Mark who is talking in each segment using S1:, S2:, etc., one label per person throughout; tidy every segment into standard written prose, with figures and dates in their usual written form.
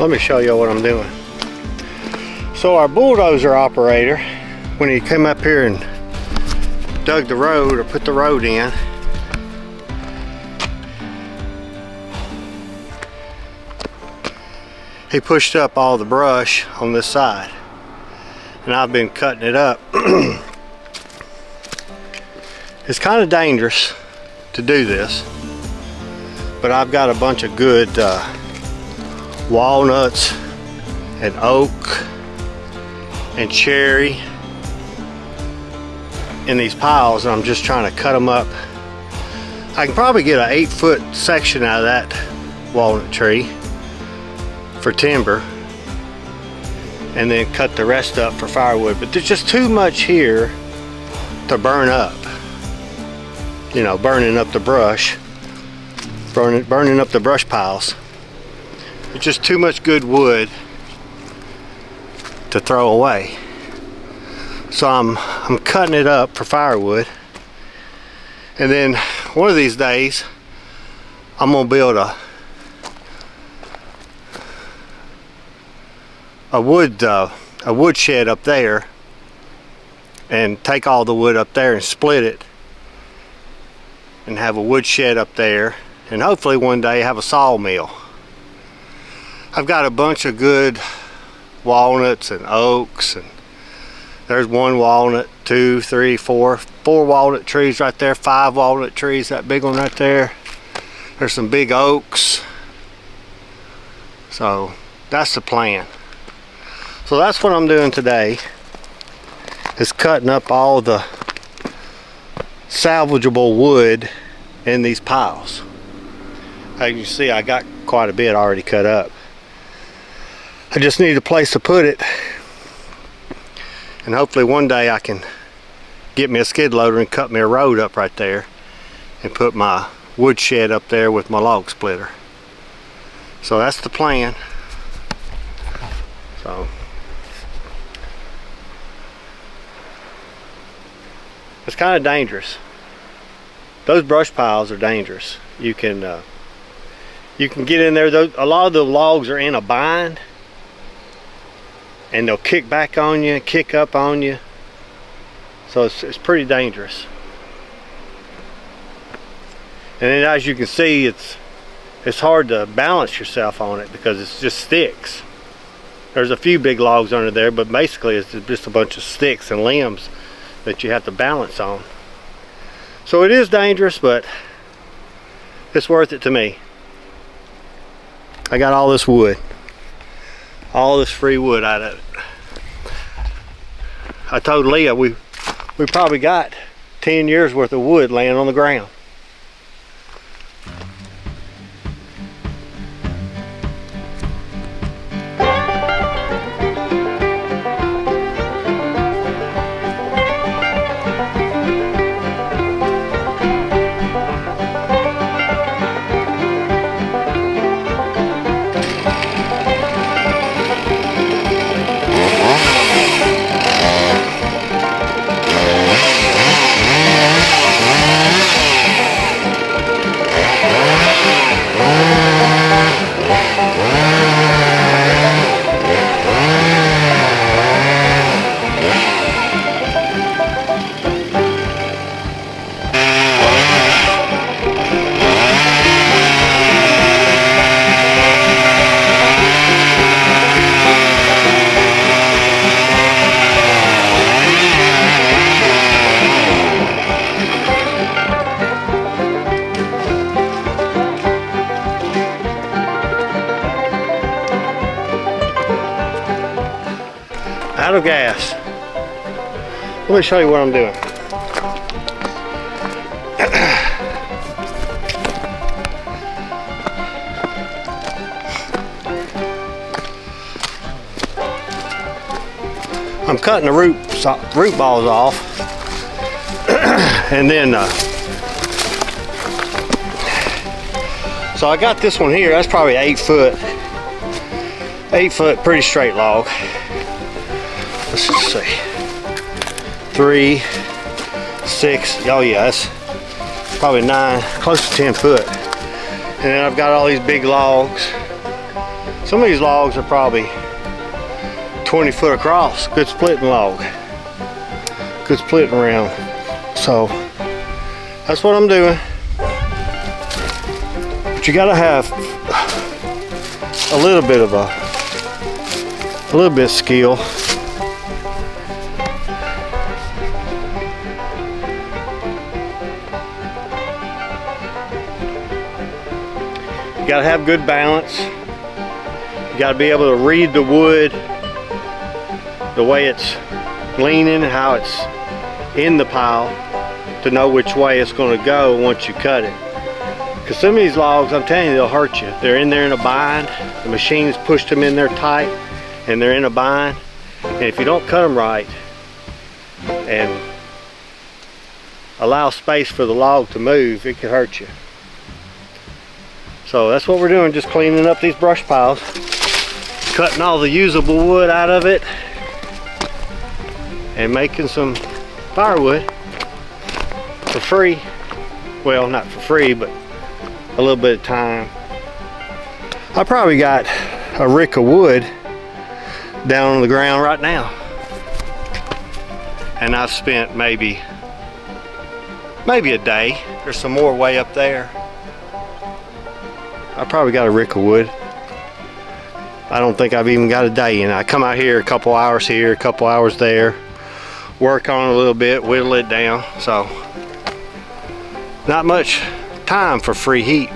S1: Let me show you what I'm doing. So our bulldozer operator, when he came up here and dug the road or put the road in, he pushed up all the brush on this side, and I've been cutting it up. It's kind of dangerous to do this, but I've got a bunch of good walnuts and oak and cherry in these piles, and I'm just trying to cut them up. I can probably get an 8-foot section out of that walnut tree for timber, and then cut the rest up for firewood. But there's just too much here to burn up. You know, burning up the brush, burning up the brush piles. It's just too much good wood to throw away. So I'm cutting it up for firewood, and then one of these days I'm gonna build a wood shed up there, and take all the wood up there and split it, and have a wood shed up there, and hopefully one day have a sawmill. I've got a bunch of good walnuts and oaks, and there's one walnut, 2, 3, 4 walnut trees right there, 5 walnut trees, that big one right there. There's some big oaks. So that's the plan. So that's what I'm doing today, is cutting up all the salvageable wood in these piles. As you can see, I got quite a bit already cut up. I just need a place to put it, and hopefully one day I can get me a skid loader and cut me a road up right there and put my wood shed up there with my log splitter. So that's the plan. So it's kind of dangerous. Those brush piles are dangerous. You can get in there. A lot of the logs are in a bind, and they'll kick back on you, kick up on you. So it's pretty dangerous. And then, as you can see, it's hard to balance yourself on it because it's just sticks. There's a few big logs under there, but basically it's just a bunch of sticks and limbs that you have to balance on. So it is dangerous, but it's worth it to me. I got all this wood, all this free wood out of it. I told Leah we probably got 10 years worth of wood laying on the ground. Out of gas. Let me show you what I'm doing. I'm cutting the root balls off, and then so I got this one here. That's probably 8 foot, pretty straight log. Let's just see, 3, 6. Oh yeah, that's probably 9, close to 10 foot. And then I've got all these big logs. Some of these logs are probably 20 foot across. Good splitting log. Good splitting round. So that's what I'm doing. But you gotta have a little bit of skill. You gotta have good balance. You gotta be able to read the wood, the way it's leaning, how it's in the pile, to know which way it's gonna go once you cut it. Because some of these logs, I'm telling you, they'll hurt you. They're in there in a bind. The machine's pushed them in there tight and they're in a bind. And if you don't cut them right and allow space for the log to move, it could hurt you. So that's what we're doing, just cleaning up these brush piles, cutting all the usable wood out of it, and making some firewood for free. Well, not for free, but a little bit of time. I probably got a rick of wood down on the ground right now, and I've spent maybe a day. There's some more way up there. I probably got a rick of wood. I don't think I've even got a day in. I come out here a couple hours here, a couple hours there, work on it a little bit, whittle it down. So not much time for free heat.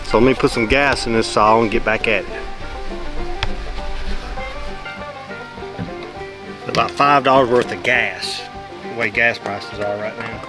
S1: So let me put some gas in this saw and get back at it. About $5 worth of gas, the way gas prices are right now.